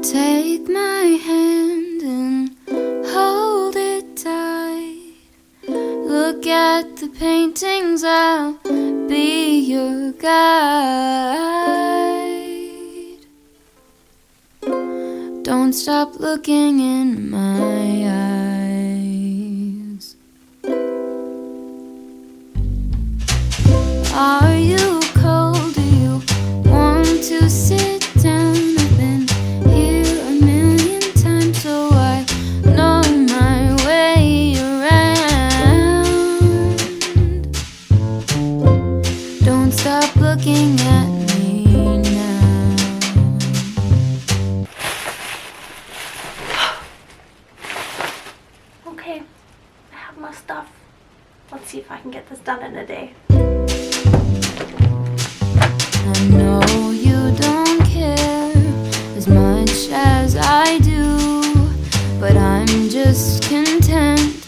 Take my hand and hold it tight. Look at the paintings, I'll be your guide. Don't stop looking in my eyes. Are you cold? Do you want to sit down? I've been here a million times, so I know my way around. Don't stop looking at me now. Okay, I have my stuff. Let's see if I can get this done in a day. I know you don't care as much as I do, but I'm just content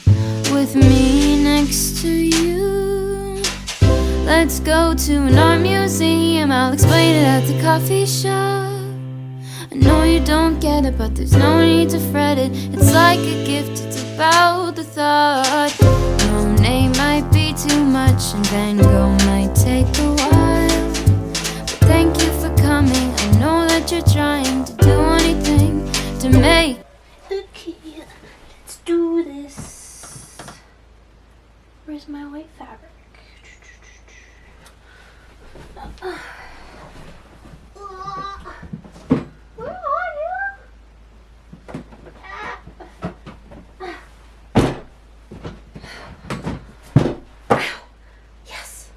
with me next to you. Let's go to an art museum, I'll explain it at the coffee shop. I know you don't get it, but there's no need to fret it. It's like a gift, it's about the thought. Monet might be too much and Van Gogh might take a while, but thank you for coming. I know that you're trying to do anything to make. Okay, let's do this. Where's my white fabric? Where are you? Yes.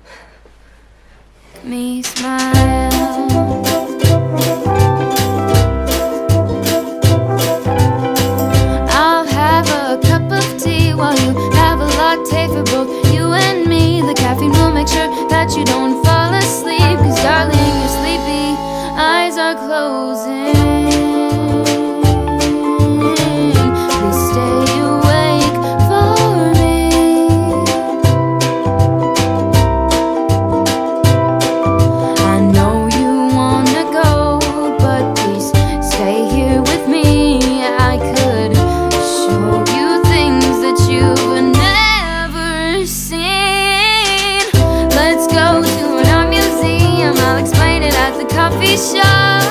Me smile. I'll have a cup of tea while you have a latte for both you and me. The caffeine will make sure that you don't fall asleep, 'cause darling, you're sleepy, eyes are closing. Please stay awake for me. I know you wanna go, but please stay here with me. I could show you things that you've never seen. Let's go to an art museum, I'll explain it at the coffee shop.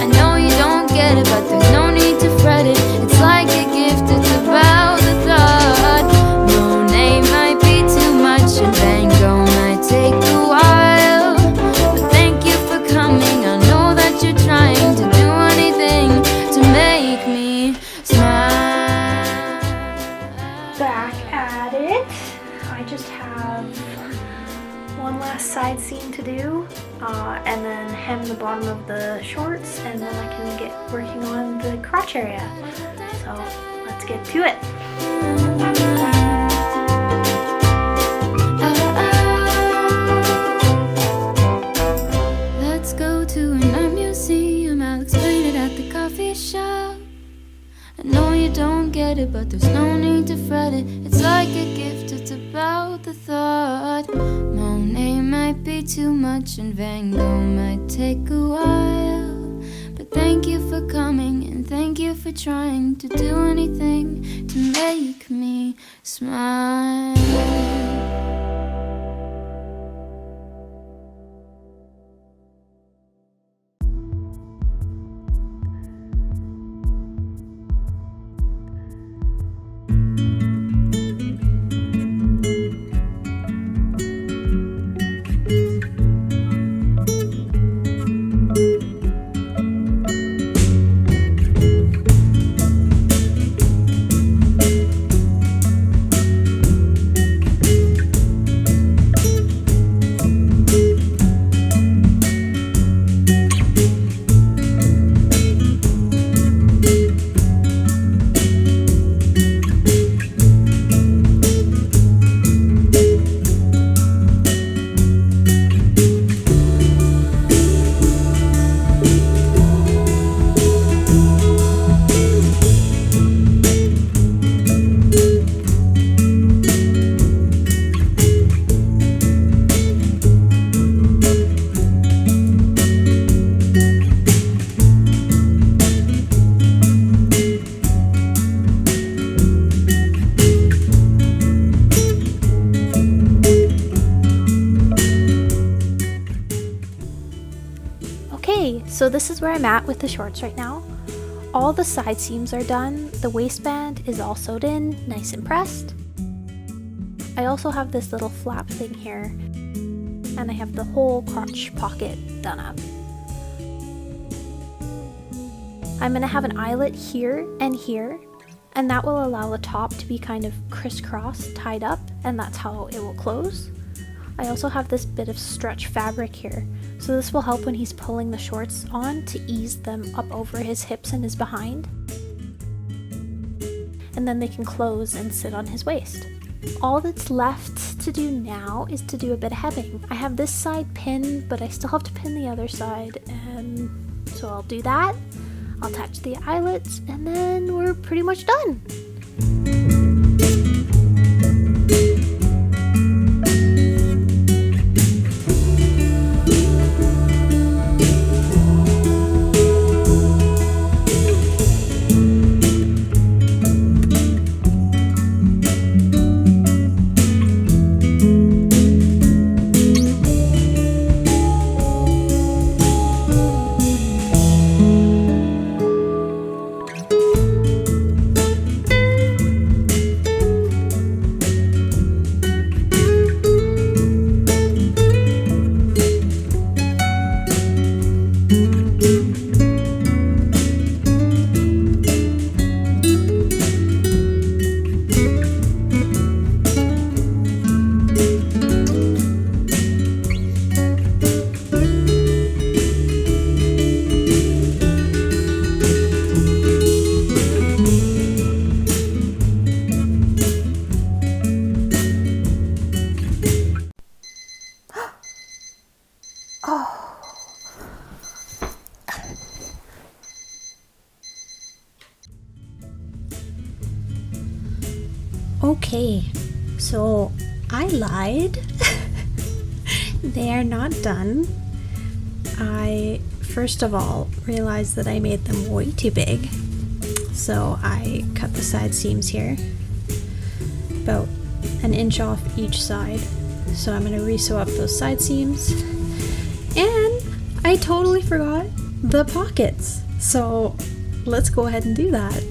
I know you don't get it, but there's no need to fret it. It's like a gift, it's about the thought. Monet might be too much and Van Gogh might take a while, but thank you for coming. I know that you're trying to do anything to make me smile. Back at it. I just have one last side seam to do, and then hem the bottom of the shorts, and then I can get working on the crotch area. So let's get to it. Let's go to an art museum, I'll explain it at the coffee shop. I know you don't get it, but there's no need to fret it. It's like a gift, it's about the thought. Monet might be too much and Van Gogh might take a while, but thank you for coming and thank you for trying to do anything to make me smile. So this is where I'm at with the shorts right now. All the side seams are done. The waistband is all sewed in, nice and pressed. I also have this little flap thing here, and I have the whole crotch pocket done up. I'm gonna have an eyelet here, and that will allow the top to be kind of crisscross, tied up, and that's how it will close. I also have this bit of stretch fabric here, so this will help when he's pulling the shorts on to ease them up over his hips and his behind. And then they can close and sit on his waist. All that's left to do now is to do a bit of hemming. I have this side pinned, but I still have to pin the other side, and so I'll do that. I'll attach the eyelets, and then we're pretty much done. Okay, so I lied. They are not done. I first of all realized that I made them way too big, so I cut the side seams here about an inch off each side. So I'm going to re-sew up those side seams, and I totally forgot the pockets, so let's go ahead and do that.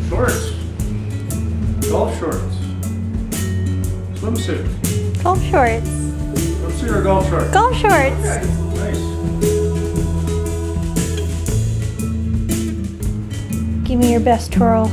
Shorts. Golf shorts. Swimsuit. Golf shorts. Swimsuit or golf shorts? Golf shorts. Okay, nice. Give me your best twirl.